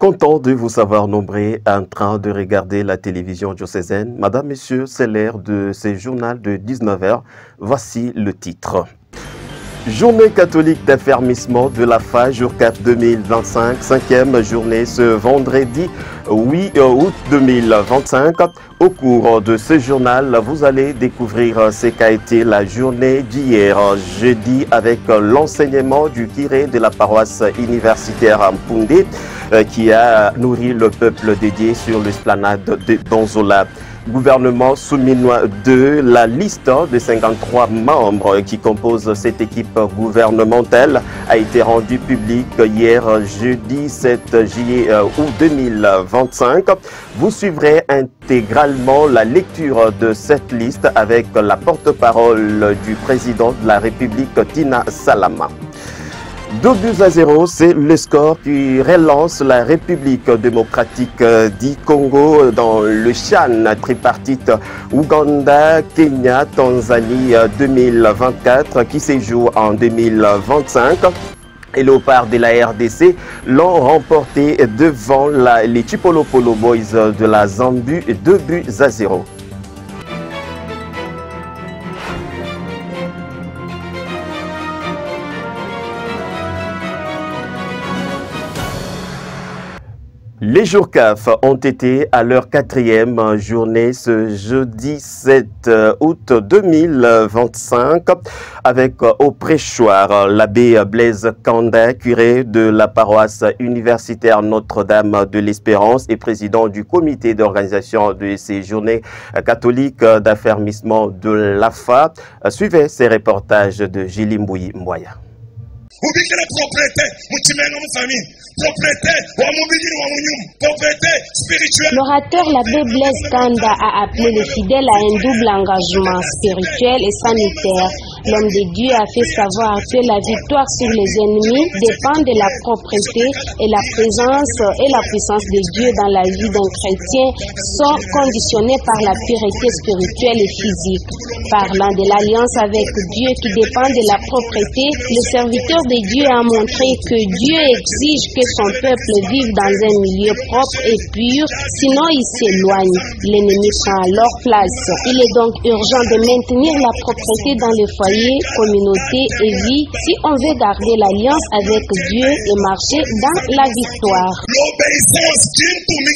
Content de vous savoir nombreux en train de regarder la télévision diocésaine. Madame, Messieurs, c'est l'heure de ce journal de 19h. Voici le titre. Journée catholique d'affermissement de la FA, Jourcaf 2025, 5e journée ce vendredi 8 août 2025. Au cours de ce journal, vous allez découvrir ce qu'a été la journée d'hier, jeudi, avec l'enseignement du curé de la paroisse universitaire Mpundé, qui a nourri le peuple dédié sur l'esplanade de Donzola. Gouvernement souminois 2, la liste de 53 membres qui composent cette équipe gouvernementale a été rendue publique hier jeudi 7 juillet août 2025. Vous suivrez intégralement la lecture de cette liste avec la porte-parole du président de la République, Tina Salama. 2-0, c'est le score qui relance la République démocratique du Congo dans le CHAN tripartite Ouganda, Kenya, Tanzanie 2024 qui se joue en 2025. Et les Léopards de la RDC l'ont remporté devant les Chipolopolo Boys de la Zambie 2-0. Les Jourcaf ont été à leur 4e journée ce jeudi 7 août 2025 avec au prêchoir l'abbé Blaise Kanda, curé de la paroisse universitaire Notre-Dame de l'Espérance et président du comité d'organisation de ces journées catholiques d'affermissement de l'AFA. Suivez ces reportages de Gili Mboya. L'orateur l'abbé Blaise Kanda a appelé les fidèles à un double engagement spirituel et sanitaire. L'homme de Dieu a fait savoir que la victoire sur les ennemis dépend de la propreté et la présence et la puissance de Dieu dans la vie d'un chrétien sont conditionnés par la pureté spirituelle et physique. Parlant de l'alliance avec Dieu qui dépend de la propreté, le serviteur de Dieu a montré que Dieu exige que son peuple vive dans un milieu propre et pur, sinon il s'éloigne. L'ennemi prend leur place. Il est donc urgent de maintenir la propreté dans les foyers, communautés et vies si on veut garder l'alliance avec Dieu et marcher dans la victoire. L'obéissance, tu ne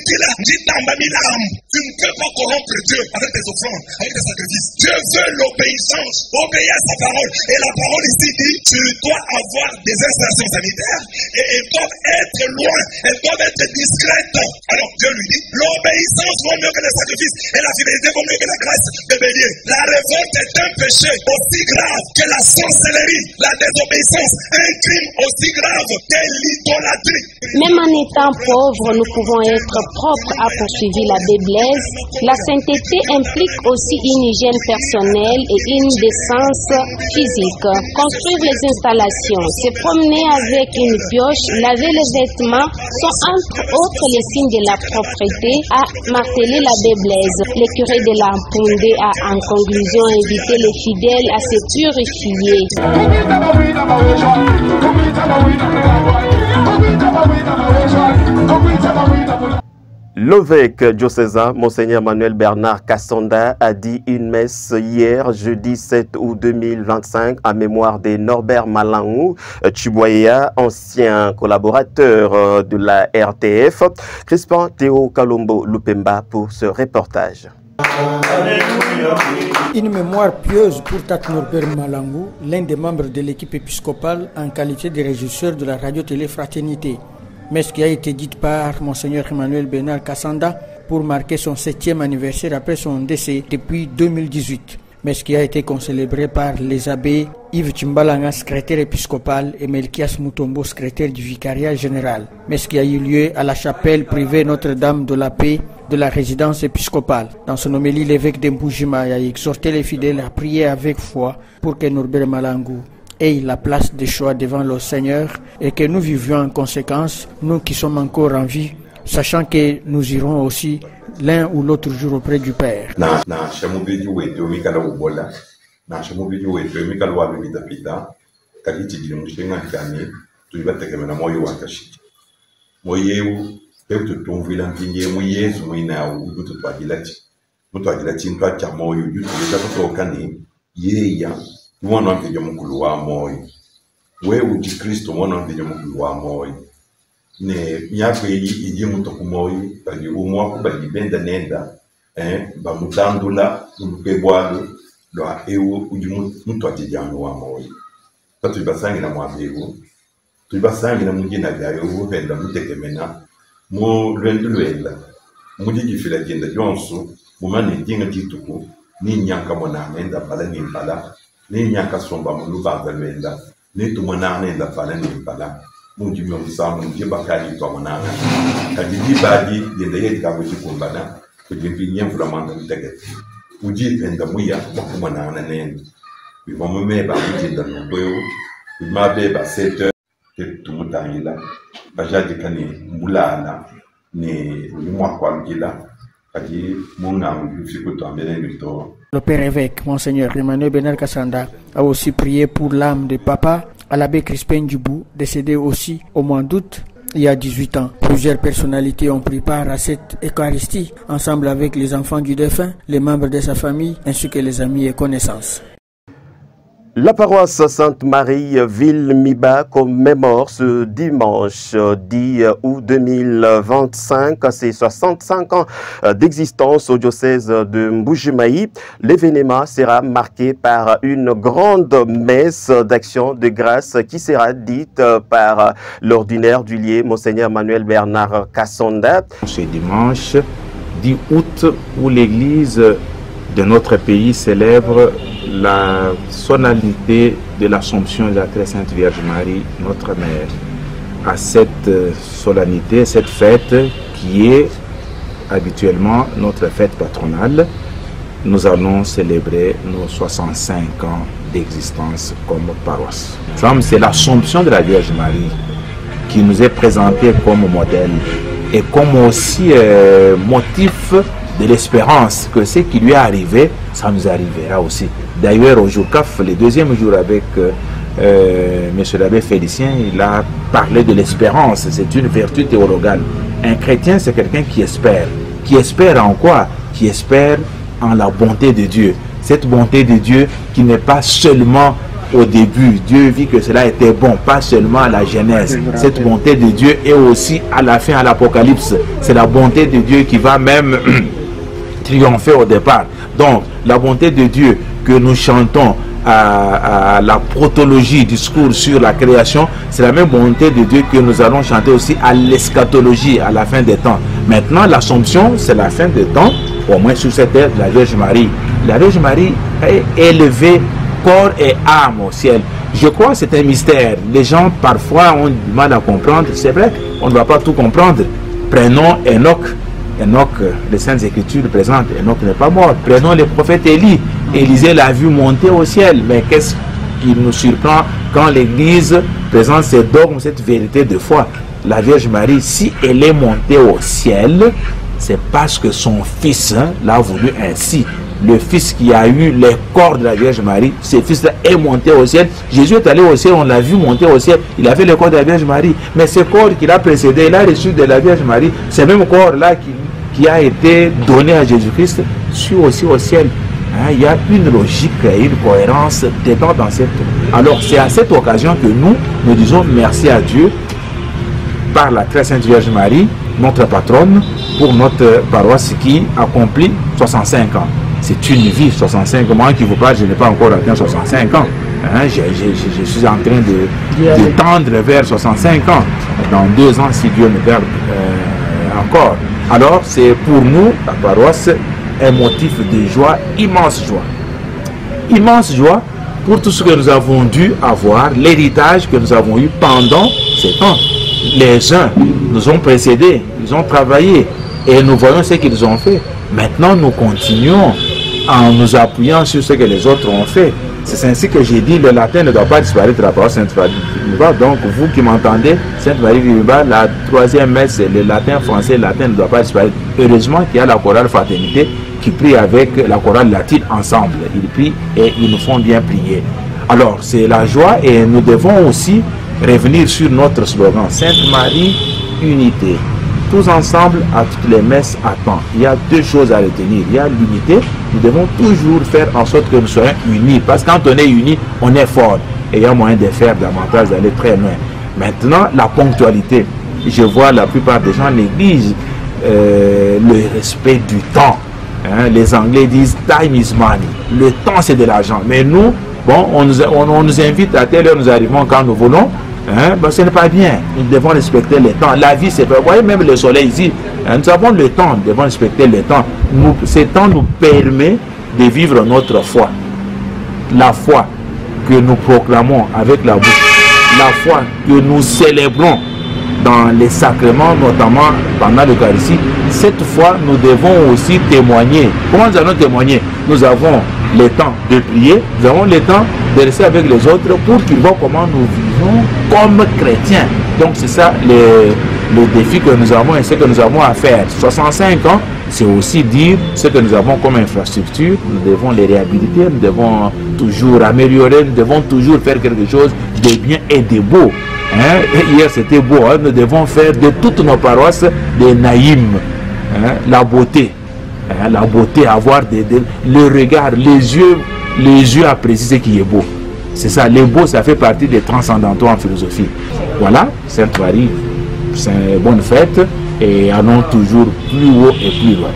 peux pas corrompre Dieu avec des offrandes, avec des sacrifices. Dieu veut l'obéissance, obéir à sa parole. Et la parole ici dit, tu dois avoir des installations sanitaires et elles doivent être loin, elles doivent être discrètes. Alors Dieu lui dit, l'obéissance vaut mieux que les sacrifices et la fidélité vaut mieux que la grâce de bélier. La révolte est un péché aussi grave que la sorcellerie, la désobéissance, un crime aussi grave que l'idolâtrie. Même en étant pauvres, nous pouvons être propres, a poursuivi l'abbé Blaise. La sainteté implique aussi une hygiène personnelle et une décence physique. Construire les installations, se promener avec une pioche, laver les vêtements sont entre autres les signes de la propreté, a martelé l'abbé Blaise. Le curé de la Mpundé a en conclusion invité les fidèles à se purifier. L'évêque diocésain, Monseigneur Manuel Bernard Kassonda, a dit une messe hier, jeudi 7 août 2025, en mémoire de Norbert Malangou Chiboya, ancien collaborateur de la RTF. Crispin Théo Kalombo Lupemba pour ce reportage. Une mémoire pieuse pour Tate Norbert Malangou, l'un des membres de l'équipe épiscopale en qualité de régisseur de la radio-télé Fraternité. Messe qui a été dite par Monseigneur Emmanuel Bernard Kassonda pour marquer son 7e anniversaire après son décès depuis 2018. Messe qui a été concélébrée par les abbés Yves Chimbalanga, secrétaire épiscopal, et Melchias Mutombo, secrétaire du vicariat général. Messe qui a eu lieu à la chapelle privée Notre-Dame de la Paix de la résidence épiscopale. Dans son homélie, l'évêque d'Embujima a exhorté les fidèles à prier avec foi pour que Norbert Malangou ait la place de choix devant le Seigneur et que nous vivions en conséquence, nous qui sommes encore en vie, sachant que nous irons aussi l'un ou l'autre jour auprès du Père. Peut-être ton vilain pilier mouillé, ou ina ou tout pas dilati. Mutu agilati nto achamo yo yutu ya kuto kani yeya. Mwana wange jomukulu wa moyo. We uji Kristo mwana wange jomukulu wa moyo. Ne myako iji mutu kumoyo, bagi umwa bagi benda nenda, ba mutandula umukebwalo doa ewo uji mutu ajijano wa moyo. Tatu ibasangi na mwabewo. Tuibasangi na mungina gayo ubenda mutekemena. Mo lwendu lwenda. Mujiji fila jenda jonsu. Mumane jinga jituku. Ni nyanka mwana nenda pala ni mpala. Ni nyanka somba munu banga lwenda. Ni tu mwana nenda pala ni mpala. Mungi mionsa mungi bakari to mwana. Kajiji baji jenda yedi kabo jikumbana. Kujimpi nyemfula manda mtegeti. Uji penda muya waku mwana nenda. Wimamu meba mujinda nubwewu. Wimabe ba 7 tumutangila bajaji kani mulala ni mwa kwa ngila kadi munga mfiko to ambele mito. Le père évêque monseigneur Emmanuel Bernard Kassanda a aussi prié pour l'âme de papa à l'abbé Crispin Djoubou, décédé aussi au mois d'août il y a 18 ans. Plusieurs personnalités ont pris part à cette Eucharistie ensemble avec les enfants du défunt, les membres de sa famille ainsi que les amis et connaissances. La paroisse Sainte-Marie Ville-Miba commémore ce dimanche 10 août 2025 ses 65 ans d'existence au diocèse de Mbujimayi. L'événement sera marqué par une grande messe d'action de grâce qui sera dite par l'ordinaire du lieu, Monseigneur Emmanuel Bernard Kassanda. Ce dimanche 10 août où l'église de notre pays célèbre la solennité de l'Assomption de la Très Sainte Vierge Marie, notre Mère. À cette solennité, cette fête qui est habituellement notre fête patronale, nous allons célébrer nos 65 ans d'existence comme paroisse. C'est l'Assomption de la Vierge Marie qui nous est présentée comme modèle et comme aussi motif de l'espérance que ce qui lui est arrivé, ça nous arrivera aussi. D'ailleurs, au jour CAF, le deuxième jour avec M. l'abbé Félicien, il a parlé de l'espérance. C'est une vertu théologale. Un chrétien, c'est quelqu'un qui espère. Qui espère en quoi? Qui espère en la bonté de Dieu. Cette bonté de Dieu qui n'est pas seulement au début. Dieu vit que cela était bon, pas seulement à la Genèse. Cette bonté de Dieu est aussi à la fin, à l'Apocalypse. C'est la bonté de Dieu qui va même triompher au départ. Donc, la bonté de Dieu que nous chantons à la protologie, discours sur la création, c'est la même bonté de Dieu que nous allons chanter aussi à l'eschatologie, à la fin des temps. Maintenant, l'Assomption, c'est la fin des temps, au moins sur cette terre de la Vierge Marie. La Vierge Marie est élevée corps et âme au ciel. Je crois que c'est un mystère. Les gens, parfois, ont du mal à comprendre. C'est vrai, on ne va pas tout comprendre. Prenons Enoch. Enoch, les Saintes Écritures présentent, Enoch n'est pas mort. Prenons le prophète Élie. Élisée l'a vu monter au ciel. Mais qu'est-ce qui nous surprend quand l'Église présente ces dogmes, cette vérité de foi? La Vierge Marie, si elle est montée au ciel, c'est parce que son Fils l'a voulu ainsi. Le Fils qui a eu les corps de la Vierge Marie, ce Fils-là est monté au ciel. Jésus est allé au ciel, on l'a vu monter au ciel. Il a fait le corps de la Vierge Marie. Mais ce corps qu'il a précédé, il a reçu de la Vierge Marie. Ce même corps-là qui a été donné à Jésus-Christ, suit aussi au ciel. Il y a une logique et une cohérence dedans dans cette... Alors c'est à cette occasion que nous disons merci à Dieu par la Très Sainte Vierge Marie, notre patronne, pour notre paroisse qui accomplit 65 ans. C'est une vie, 65 ans. Moi qui vous parle, je n'ai pas encore atteint 65 ans. Je suis en train de tendre vers 65 ans. Dans 2 ans, si Dieu me garde encore. Alors, c'est pour nous, la paroisse, un motif de joie, immense joie. Immense joie pour tout ce que nous avons dû avoir, l'héritage que nous avons eu pendant ces temps. Les uns nous ont précédés, ils ont travaillé et nous voyons ce qu'ils ont fait. Maintenant, nous continuons en nous appuyant sur ce que les autres ont fait. C'est ainsi que j'ai dit, le latin ne doit pas disparaître de la paroisse Sainte-Marie Ville-Miba. Donc, vous qui m'entendez, Sainte-Marie Ville-Miba, la 3e messe, le latin, français, le latin ne doit pas disparaître. Heureusement qu'il y a la chorale Fraternité qui prie avec la chorale latine ensemble. Ils prient et ils nous font bien prier. Alors, c'est la joie et nous devons aussi revenir sur notre slogan Sainte-Marie, unité. tous ensemble à toutes les messes à temps. Il y a deux choses à retenir. Il y a l'unité. Nous devons toujours faire en sorte que nous soyons unis. Parce que quand on est unis, on est fort. Et il y a moyen de faire davantage, d'aller très loin. Maintenant, la ponctualité. Je vois la plupart des gens négligent le respect du temps. Hein, les Anglais disent time is money. Le temps, c'est de l'argent. Mais nous, bon, on nous invite à telle heure, nous arrivons quand nous voulons. Hein, ben, ce n'est pas bien. Nous devons respecter le temps. La vie, c'est pas. Vous voyez, même le soleil ici, hein, nous avons le temps. Nous devons respecter le temps. Ce temps nous permet de vivre notre foi. La foi que nous proclamons avec la bouche. La foi que nous célébrons dans les sacrements, notamment pendant l'Eucharistie. Cette fois, nous devons aussi témoigner. Comment nous allons témoigner? Nous avons le temps de prier, nous avons le temps de rester avec les autres pour qu'ils voient comment nous vivons comme chrétiens. Donc c'est ça le défi que nous avons et ce que nous avons à faire. 65 ans, c'est aussi dire ce que nous avons comme infrastructure. Nous devons les réhabiliter, nous devons toujours améliorer, nous devons toujours faire quelque chose de bien et de beau. Hein? Hier c'était beau, hein? Nous devons faire de toutes nos paroisses des naïms, hein? La beauté, hein? La beauté, avoir le regard, les yeux apprécient ce qui est beau. C'est ça, le beau, ça fait partie des transcendantaux en philosophie. Voilà, Sainte-Marie, c'est une bonne fête et allons toujours plus haut et plus loin.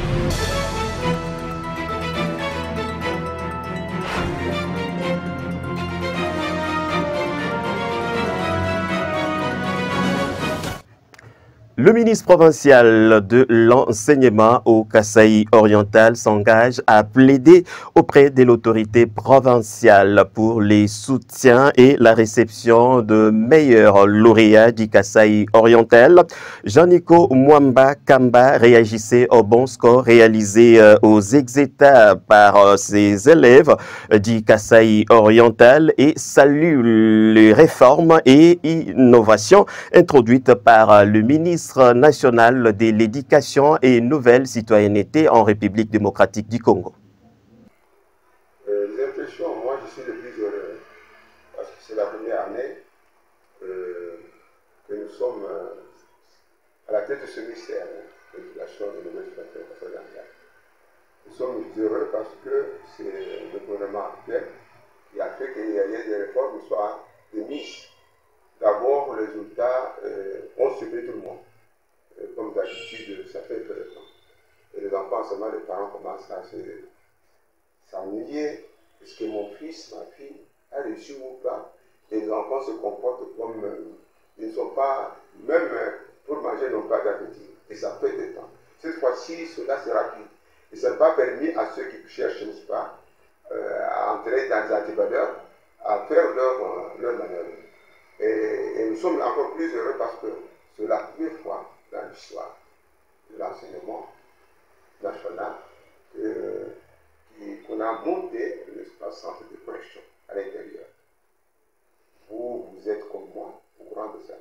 Le ministre provincial de l'enseignement au Kasaï oriental s'engage à plaider auprès de l'autorité provinciale pour les soutiens et la réception de meilleurs lauréats du Kasaï oriental. Jean-Nico Mwamba Kamba réagissait au bon score réalisé aux exétats par ses élèves du Kasaï oriental et salue les réformes et innovations introduites par le ministre national de l'éducation et nouvelle citoyenneté en République démocratique du Congo. Les impressions, moi je suis le plus heureux parce que c'est la première année que nous sommes à la tête de ce ministère de l'éducation et de nouvelle citoyenneté. Nous sommes heureux parce que c'est le gouvernement actuel qui a fait qu'il y ait des réformes qui soient de niche. D'abord, les résultats ont surpris tout le monde. Comme d'habitude, ça fait peu de temps. Et les enfants, seulement les parents commencent à s'ennuyer. Est-ce que mon fils, ma fille, a réussi ou pas? Et les enfants se comportent comme ils ne sont pas, même pour manger, n'ont pas d'appétit. Et ça fait des temps. Cette fois-ci, cela c'est rapide. Et ça n'a pas permis à ceux qui cherchent, n'est-ce pas, à entrer dans les antibiotiques, à faire leur manœuvre. Et nous sommes encore plus heureux parce que c'est la première fois dans l'histoire de l'enseignement national qu'on a monté l'espace centre de correction à l'intérieur. Vous êtes comme moi au courant de ça.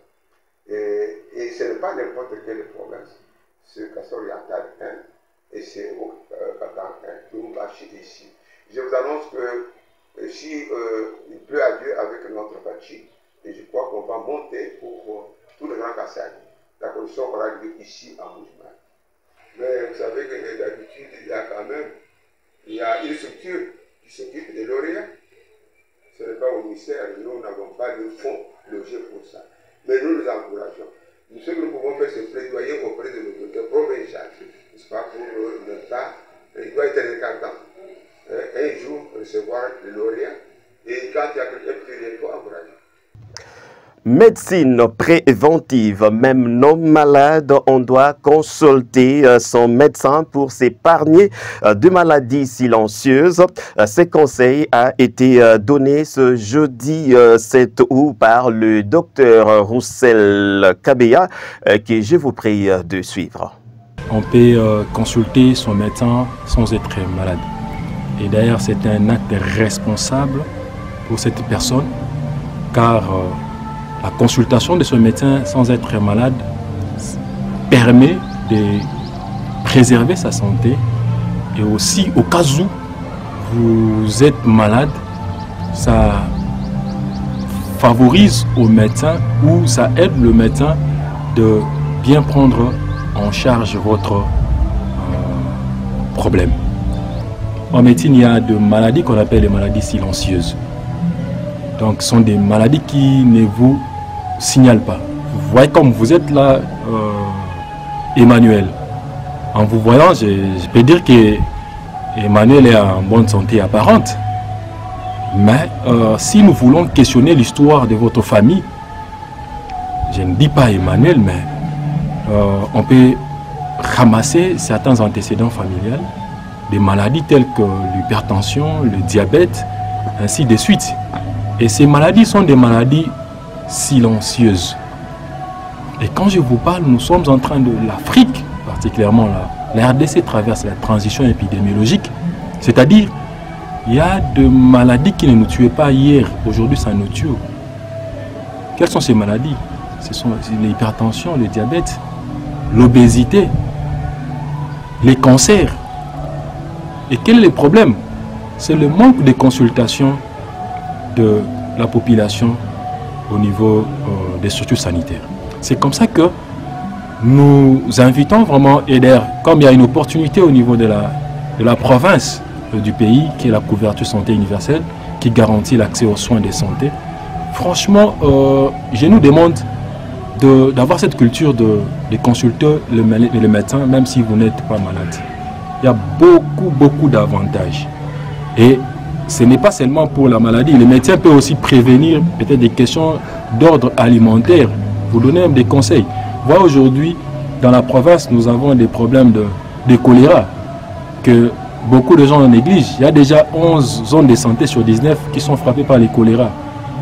Et ce n'est pas n'importe quelle province, c'est Kasaï oriental 1 et c'est au Katan 1, Lumbashi ici. Je vous annonce que si il pleut à Dieu avec notre Bachi, et je crois qu'on va monter pour tout le Grand Kasaï. La condition qu'on a arrivé ici à Moujman. Mais vous savez que d'habitude, il y a une structure qui s'occupe des lauréats. Ce n'est pas au ministère, nous n'avons pas de fonds logés pour ça. Mais nous encourageons. Ce que nous pouvons faire, c'est plaidoyer auprès de l'autorité provinciale. Ce n'est pas pour l'État. Il doit être regardant. Un jour, recevoir le lauréat. Et quand il y a quelqu'un qui faut encourager. Médecine préventive, même non malade, on doit consulter son médecin pour s'épargner de maladies silencieuses. Ces conseils a été donné ce jeudi 7 août par le docteur Roussel Kabeya, que je vous prie de suivre. On peut consulter son médecin sans être malade. Et d'ailleurs, c'est un acte responsable pour cette personne, car la consultation de ce médecin sans être malade permet de préserver sa santé et aussi au cas où vous êtes malade, ça favorise au médecin ou ça aide le médecin de bien prendre en charge votre problème. En médecine, il y a des maladies qu'on appelle les maladies silencieuses. Donc, ce sont des maladies qui ne vous signalent pas. Vous voyez comme vous êtes là, Emmanuel. En vous voyant, je peux dire que Emmanuel est en bonne santé apparente. Mais si nous voulons questionner l'histoire de votre famille, je ne dis pas Emmanuel, mais on peut ramasser certains antécédents familiales, des maladies telles que l'hypertension, le diabète, ainsi de suite. Et ces maladies sont des maladies silencieuses. Et quand je vous parle, nous sommes en train de l'Afrique, particulièrement la RDC traverse la transition épidémiologique, c'est-à-dire il y a des maladies qui ne nous tuaient pas hier, aujourd'hui ça nous tue. Quelles sont ces maladies? Ce sont l'hypertension, le diabète, l'obésité, les cancers. Et quel est le problème? C'est le manque de consultation de la population au niveau des structures sanitaires. C'est comme ça que nous invitons vraiment, et d'ailleurs, comme il y a une opportunité au niveau de la province du pays, qui est la couverture santé universelle, qui garantit l'accès aux soins de santé, franchement, je nous demande d'avoir cette culture de consulter le médecin, même si vous n'êtes pas malade. Il y a beaucoup d'avantages. Et ce n'est pas seulement pour la maladie. Le médecin peut aussi prévenir peut-être des questions d'ordre alimentaire, vous donner même des conseils. Voilà, aujourd'hui, dans la province, nous avons des problèmes de choléra que beaucoup de gens négligent. Il y a déjà 11 zones de santé sur 19 qui sont frappées par les choléra.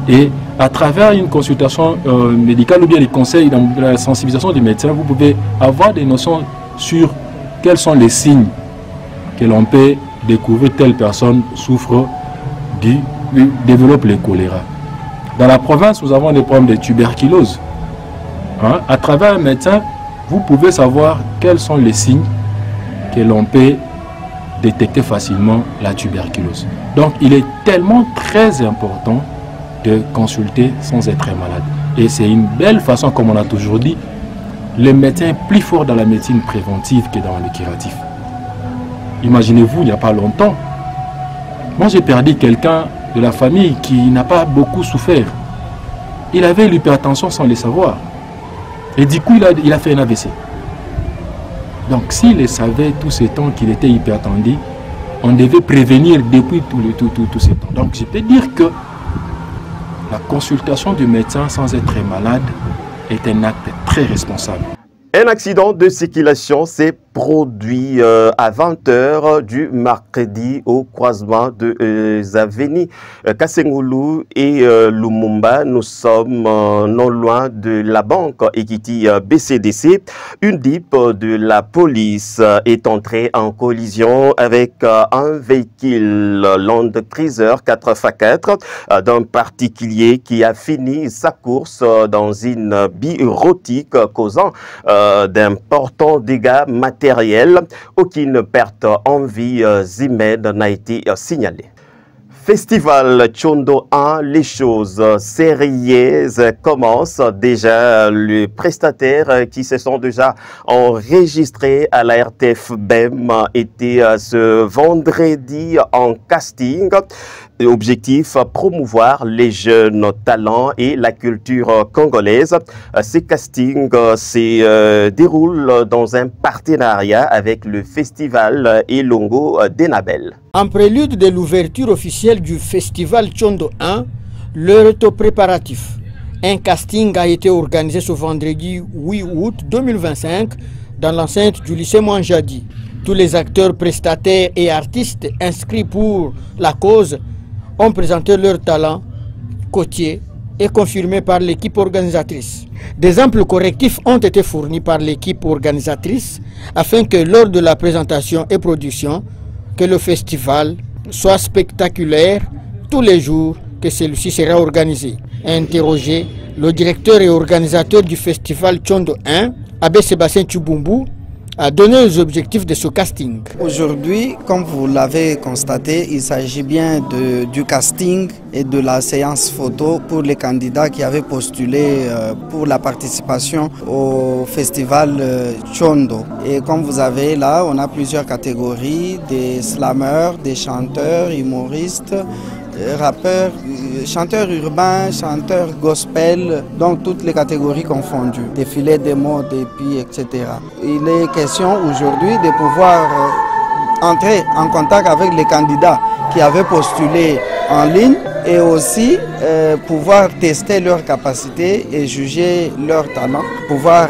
Et à travers une consultation médicale ou bien les conseils dans la sensibilisation des médecins, vous pouvez avoir des notions sur quels sont les signes que l'on peut découvrir telle personne souffre développe le choléra. Dans la province, nous avons des problèmes de tuberculose. À travers un médecin, vous pouvez savoir quels sont les signes que l'on peut détecter facilement la tuberculose. Donc, il est tellement très important de consulter sans être malade. Et c'est une belle façon, comme on a toujours dit, le médecin est plus fort dans la médecine préventive que dans le curatif. Imaginez-vous, il n'y a pas longtemps, moi j'ai perdu quelqu'un de la famille qui n'a pas beaucoup souffert. Il avait l'hypertension sans le savoir. Et du coup, il a fait un AVC. Donc, s'il savait tout ce temps qu'il était hypertendu, on devait prévenir depuis tout ce temps. Donc, je peux dire que la consultation du médecin sans être malade est un acte très responsable. Un accident de circulation s'est produit à 20h du mercredi au croisement de Zaveni, Kasengoulou et Lumumba. Nous sommes non loin de la banque Equity BCDC. Une DIP de la police est entrée en collision avec un véhicule Land Cruiser 4x4 d'un particulier qui a fini sa course dans une birotique causant d'importants dégâts matériels. Aucune perte en vie humaine n'a été signalée. Festival Tchondo 1, les choses sérieuses commencent déjà. Les prestataires qui se sont déjà enregistrés à la RTF BEM étaient ce vendredi en casting. Objectif, promouvoir les jeunes talents et la culture congolaise. Ces castings se déroulent dans un partenariat avec le festival Elongo d'Enabel. En prélude de l'ouverture officielle du festival Tchondo 1, l'heure est au préparatif. Un casting a été organisé ce vendredi 8 août 2025 dans l'enceinte du lycée Mwanjadi. Tous les acteurs, prestataires et artistes inscrits pour la cause ont présenté leur talent côtier et confirmé par l'équipe organisatrice. Des amples correctifs ont été fournis par l'équipe organisatrice afin que lors de la présentation et production, que le festival soit spectaculaire tous les jours que celui-ci sera organisé. Interrogé, le directeur et organisateur du festival Tchondo 1, Abbé Sébastien Tchoubumbu, a donné les objectifs de ce casting. Aujourd'hui, comme vous l'avez constaté, il s'agit bien du casting et de la séance photo pour les candidats qui avaient postulé pour la participation au festival Chondo. Et comme vous avez là, on a plusieurs catégories, des slameurs, des chanteurs, humoristes, rappeurs, chanteurs urbains, chanteurs gospel, donc toutes les catégories confondues, défilés des modes et puis etc. Il est question aujourd'hui de pouvoir entrer en contact avec les candidats qui avaient postulé en ligne et aussi pouvoir tester leurs capacités et juger leur talent, pouvoir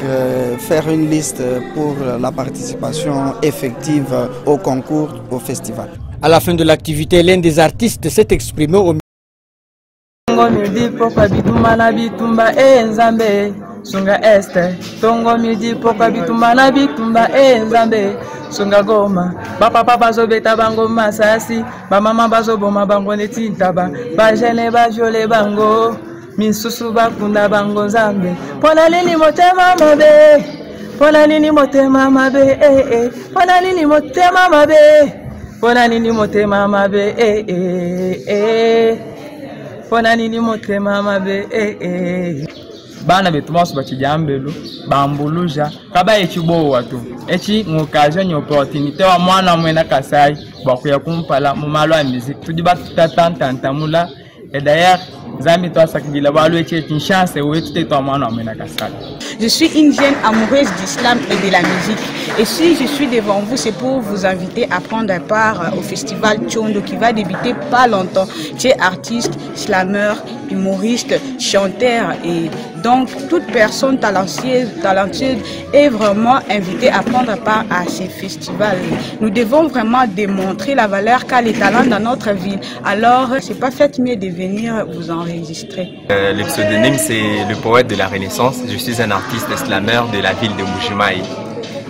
faire une liste pour la participation effective au concours, au festival. À la fin de l'activité, l'un des artistes s'est exprimé au Sunga este, tongo midi poka bitumba na bitumba nzambe. Sunga goma, papa bazo beta bango masasi, ba mama bazo boma bango netintaba, ba jene ba jole bango, misusu bakunda bango nzambe. Pona nini motema mabe, pona nini motema mabe, pona nini motema mabe, pona nini motema mabe, pona nini motema mabe, bana betu baso bakijambelu bambuluja kaba echibowa tu echi ngokaje ni opportunité wa mwana mwena Kasai bakuya kumpala mu malo ya musique tudi batatantantamula et d'ailleurs zami to sakidila balo echi une chance wetu te to mwana mwena Kasai. Je suis une jeune amoureuse d'islam et de la musique. Et si je suis devant vous, c'est pour vous inviter à prendre part au festival Chondo qui va débuter pas longtemps. Tu es artiste, slameur, humoriste, chanteur et donc toute personne talentueuse est vraiment invitée à prendre part à ces festivals. Nous devons vraiment démontrer la valeur qu'a les talents dans notre ville. Alors, c'est pas fait mieux de venir vous enregistrer. Le pseudonyme, c'est le poète de la Renaissance. Je suis un artiste slameur de la ville de Mbuji-Mayi.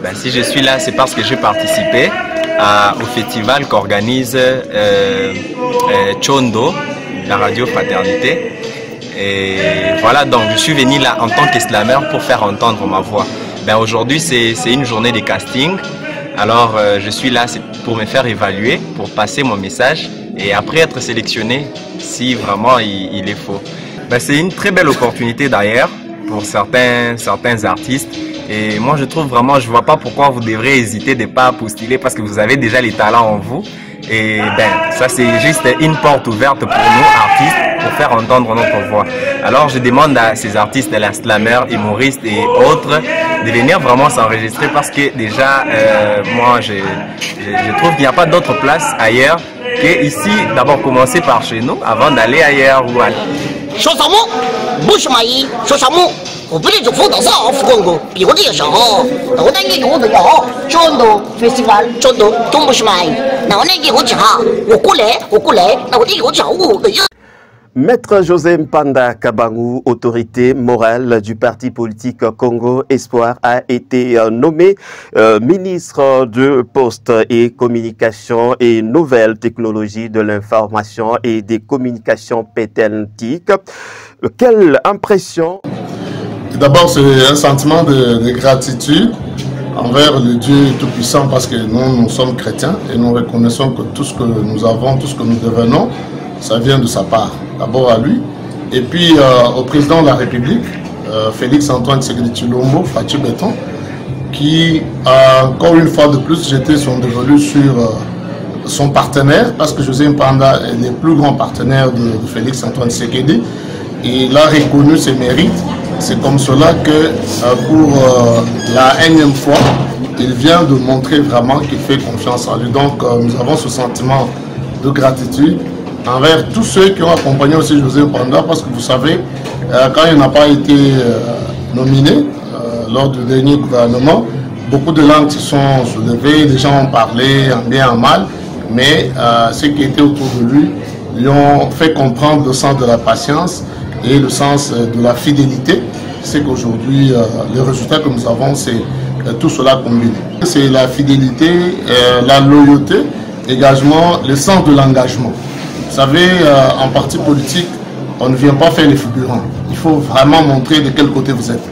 Ben, si je suis là, c'est parce que j'ai participé au festival qu'organise Chondo, la radio Fraternité. Et voilà, donc je suis venu là en tant que slameur pour faire entendre ma voix. Ben, aujourd'hui, c'est une journée de casting. Alors, je suis là pour me faire évaluer, pour passer mon message et après être sélectionné si vraiment il est faux. Ben, c'est une très belle opportunité d'ailleurs pour certains artistes. Et moi, je trouve vraiment, je vois pas pourquoi vous devrez hésiter de pas postuler parce que vous avez déjà les talents en vous. Et ben, ça c'est juste une porte ouverte pour nous, artistes, pour faire entendre notre voix. Alors, je demande à ces artistes, les slameurs, humoristes et autres, de venir vraiment s'enregistrer parce que déjà, moi, je trouve qu'il n'y a pas d'autre place ailleurs qu'ici. D'abord, commencer par chez nous avant d'aller ailleurs ou aller. Maître José Mpanda Kabangu, autorité morale du parti politique Congo Espoir, a été nommé ministre de Poste et Communication et Nouvelles Technologies de l'Information et des Communications pétentiques. Quelle impression? D'abord, c'est un sentiment de gratitude envers le Dieu Tout-Puissant parce que nous sommes chrétiens et nous reconnaissons que tout ce que nous avons, tout ce que nous devenons, ça vient de sa part. D'abord à lui et puis au président de la République, Félix Antoine Tshisekedi Tshilombo, Fatou Béton, qui encore une fois de plus jeté son dévolu sur son partenaire parce que José Mpanda est le plus grand partenaire de Félix Antoine Tshisekedi et il a reconnu ses mérites. C'est comme cela que pour la énième fois, il vient de montrer vraiment qu'il fait confiance en lui. Donc nous avons ce sentiment de gratitude envers tous ceux qui ont accompagné aussi José Mpanda parce que vous savez, quand il n'a pas été nominé lors du dernier gouvernement, beaucoup de langues se sont soulevées, les gens ont parlé en bien et en mal, mais ceux qui étaient autour de lui lui ont fait comprendre le sens de la patience et le sens de la fidélité. C'est qu'aujourd'hui, le résultat que nous avons, c'est tout cela combiné. C'est la fidélité, la loyauté, également le sens de l'engagement. Vous savez, en parti politique, on ne vient pas faire les figurants. Il faut vraiment montrer de quel côté vous êtes.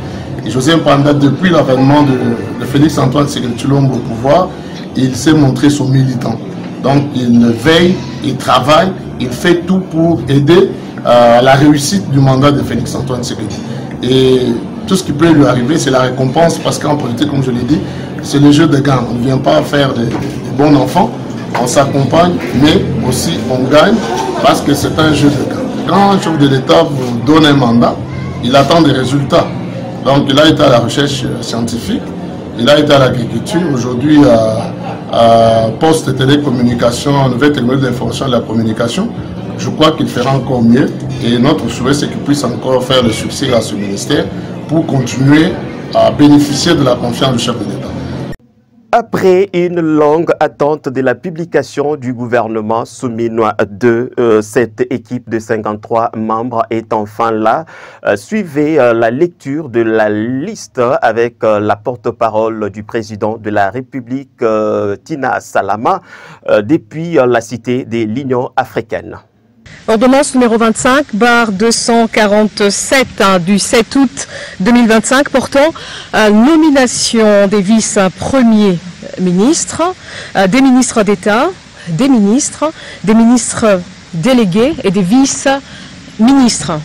Et Joseph Mpanda, depuis l'avènement de Félix Antoine Tshisekedi Tshilombo au pouvoir, il s'est montré son militant. Donc il veille, il travaille, il fait tout pour aider à la réussite du mandat de Félix Antoine Tshisekedi. Et tout ce qui peut lui arriver, c'est la récompense, parce qu'en politique, comme je l'ai dit, c'est le jeu de gain. On ne vient pas faire des bons enfants, on s'accompagne, mais aussi on gagne, parce que c'est un jeu de gain. Quand un chef de l'État vous donne un mandat, il attend des résultats. Donc il a été à la recherche scientifique, il a été à l'agriculture, aujourd'hui à poste télécommunication, nouvelle technologie d'information et de la communication. Je crois qu'il fera encore mieux et notre souhait c'est qu'il puisse encore faire le succès à ce ministère pour continuer à bénéficier de la confiance du chef de l'État. Après une longue attente de la publication du gouvernement souminois 2, cette équipe de 53 membres est enfin là. Suivez la lecture de la liste avec la porte-parole du président de la République, Tina Salama, depuis la cité de l'Union africaine. Ordonnance numéro 25/247 du 7 août 2025 portant nomination des vice-premiers ministres, des ministres d'État, des ministres délégués et des vice-ministres.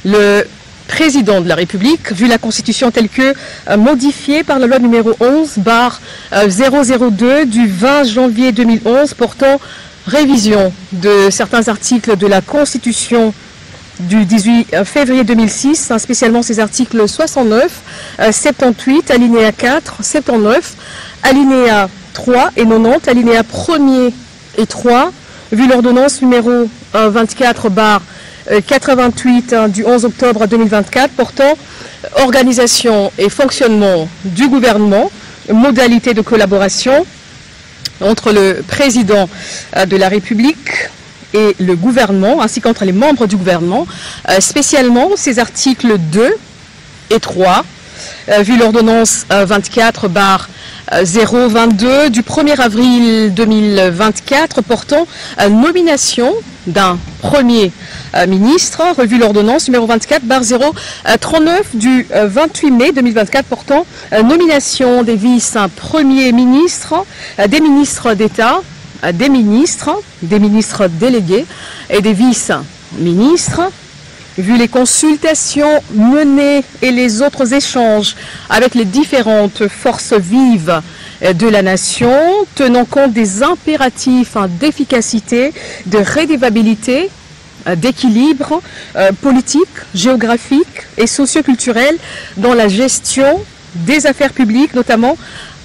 Le président de la République, vu la Constitution telle que modifiée par la loi numéro 11/002 du 20 janvier 2011 portant révision de certains articles de la Constitution du 18 février 2006, spécialement ces articles 69, 78, alinéa 4, 79, alinéa 3 et 90, alinéa 1er et 3, vu l'ordonnance numéro 24/88 du 11 octobre 2024 portant organisation et fonctionnement du gouvernement, modalités de collaboration entre le président de la République et le gouvernement, ainsi qu'entre les membres du gouvernement, spécialement ces articles 2 et 3, vu l'ordonnance 24/022 du 1er avril 2024 portant nomination d'un premier ministre, revu l'ordonnance numéro 24/039 du 28 mai 2024 portant nomination des vice-premiers ministres, des ministres d'État, des ministres délégués et des vice-ministres, vu les consultations menées et les autres échanges avec les différentes forces vives de la nation, tenant compte des impératifs d'efficacité, de rédévabilité, d'équilibre politique, géographique et socioculturel dans la gestion des affaires publiques, notamment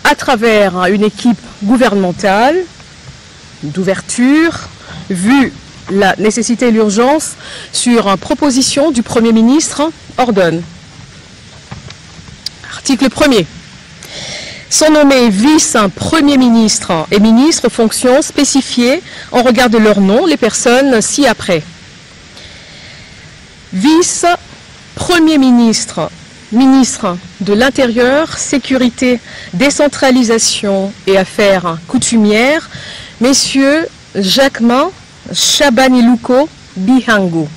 à travers une équipe gouvernementale d'ouverture, vu la nécessité et l'urgence sur proposition du Premier ministre, ordonne. Article 1er. Sont nommés vice-premier ministre et ministre fonctions spécifiées en regard de leur nom, les personnes ci-après. Vice-premier ministre, ministre de l'Intérieur, Sécurité, Décentralisation et Affaires coutumières, messieurs Jacquemin Chabaniluko Bihango.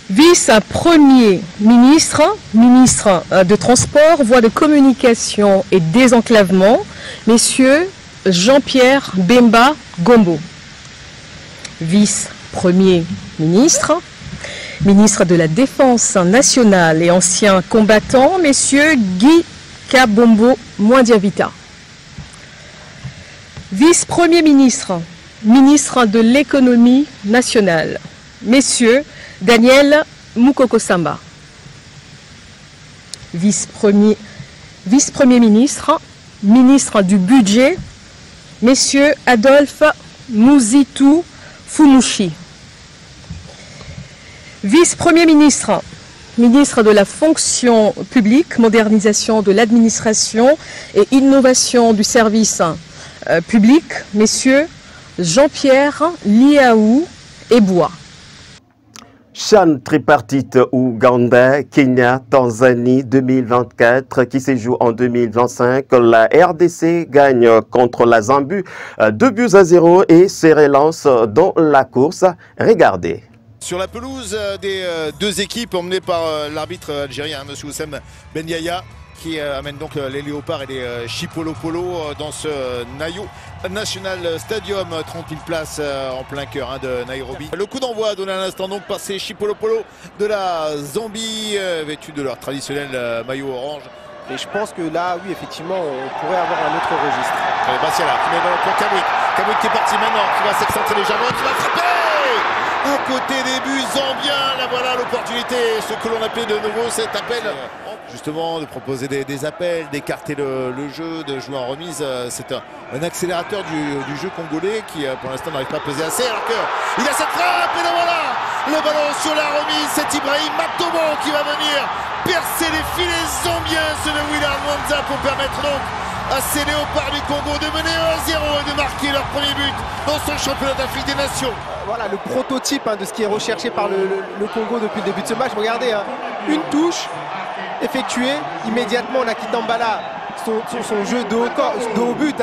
Vice-premier ministre, ministre de Transport, Voies de communication et désenclavement, messieurs Jean-Pierre Bemba Gombo. Vice-premier ministre, ministre de la Défense nationale et ancien combattant, messieurs Guy Kabombo Mwandiavita. Vice-premier ministre, ministre de l'économie nationale, messieurs Daniel Mukoko-Samba. Vice-premier ministre, ministre du budget, messieurs Adolphe Mouzitou Fumushi. Vice-premier ministre, ministre de la fonction publique, modernisation de l'administration et innovation du service public, messieurs Jean-Pierre Liaou Ebois. Chan tripartite Ouganda, Kenya, Tanzanie 2024 qui se joue en 2025. La RDC gagne contre la Zambie 2-0 et se relance dans la course. Regardez. Sur la pelouse des deux équipes emmenées par l'arbitre algérien, M. Oussem Ben Yahya, qui amène donc les Léopards et les Chipolopolo dans ce Nyayo National Stadium, 30 000 places en plein cœur de Nairobi. Le coup d'envoi donné à l'instant donc par ces Chipolopolo de la Zambie, vêtus de leur traditionnel maillot orange. Et je pense que là, oui, effectivement, on pourrait avoir un autre registre. Bassiala qui met le ballon pour Kabouit. Kabouit qui est parti maintenant, qui va s'excentrer légèrement, qui va frapper à côté des buts zambiens. Là voilà l'opportunité, ce que l'on appelait de nouveau cet appel. Justement, de proposer des appels, d'écarter le jeu, de jouer en remise. C'est un accélérateur du jeu congolais qui, pour l'instant, n'arrive pas à peser assez. Alors qu'il a cette frappe, et là voilà le ballon sur la remise. C'est Ibrahim Matobo qui va venir percer les filets zambiens, ceux de Willard Mwanza, pour permettre donc à ces Léopards du Congo de mener 1-0 et de marquer leur premier but dans ce championnat d'Afrique des Nations. Voilà le prototype de ce qui est recherché par le Congo depuis le début de ce match. Regardez, une touche effectuée, immédiatement Nakitambala, son jeu de haut but,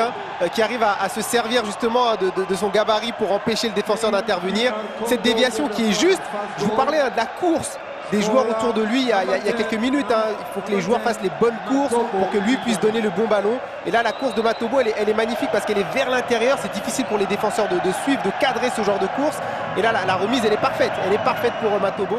qui arrive à se servir justement de son gabarit pour empêcher le défenseur d'intervenir. Cette déviation qui est juste, je vous parlais de la course des joueurs autour de lui il y a quelques minutes. Il faut que les joueurs fassent les bonnes courses pour que lui puisse donner le bon ballon. Et là, la course de Matobo, elle est magnifique parce qu'elle est vers l'intérieur. C'est difficile pour les défenseurs de suivre, de cadrer ce genre de course. Et là, la remise, elle est parfaite. Elle est parfaite pour Matobo.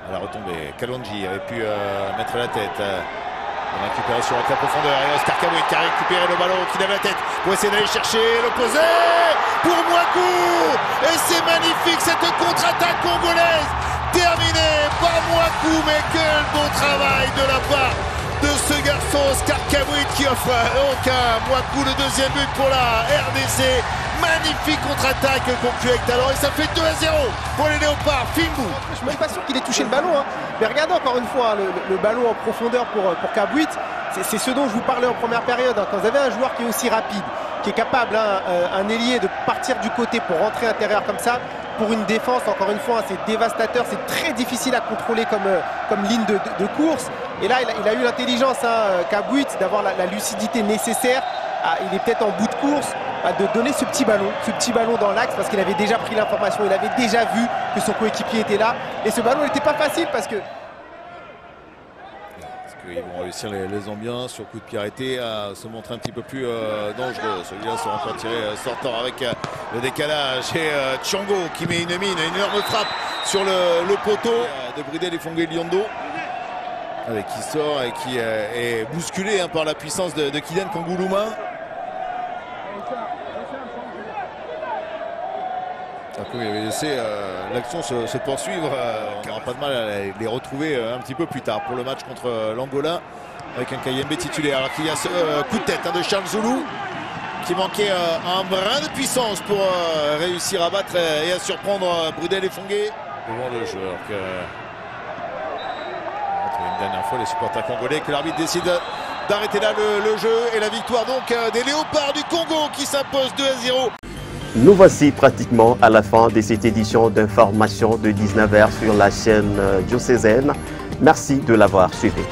À la retombée, Kalonji avait pu mettre la tête. La récupération avec la profondeur et Oscar Kabouit qui a récupéré le ballon, qui lève la tête pour essayer d'aller chercher l'opposé pour Mwaku. Et c'est magnifique cette contre-attaque congolaise terminée par Mwaku. Mais quel bon travail de la part de ce garçon Oscar Kabouit qui offre aucun Mwaku le deuxième but pour la RDC. Magnifique contre-attaque conclue avec talent et ça fait 2-0 pour les Léopards. Fimbu. Je suis même pas sûr qu'il ait touché le ballon. Mais regardez encore une fois le ballon en profondeur pour Kabouit. C'est ce dont je vous parlais en première période. Quand vous avez un joueur qui est aussi rapide, qui est capable, un ailier, de partir du côté pour rentrer intérieur comme ça, pour une défense, encore une fois, c'est dévastateur. C'est très difficile à contrôler comme ligne de course. Et là, il a eu l'intelligence, Kabouit, d'avoir la lucidité nécessaire. Il est peut-être en bout de course, de donner ce petit ballon dans l'axe parce qu'il avait déjà pris l'information, il avait déjà vu que son coéquipier était là. Et ce ballon n'était pas facile parce que... Est-ce qu'ils vont réussir les Zambiens sur coup de pied arrêté à se montrer un petit peu plus dangereux. Celui-là sera encore tiré sortant avec le décalage et Tchongo qui met une énorme frappe sur le poteau de Bridel et Fongue Liondo. Avec qui sort et qui est bousculé par la puissance de Kylian Kangoulouma. Il avait laissé l'action se poursuivre. On n'aura pas de mal à les retrouver un petit peu plus tard pour le match contre l'Angola avec un Kayembe titulaire. Alors qu'il y a ce coup de tête de Charles Zoulou qui manquait un brin de puissance pour réussir à battre et à surprendre Bridel et Fongue. Devant le joueur une dernière fois les supporters congolais que l'arbitre décide d'arrêter là le jeu et la victoire donc des Léopards du Congo qui s'impose 2-0. Nous voici pratiquement à la fin de cette édition d'information de 19h sur la chaîne diocésaine. Merci de l'avoir suivi.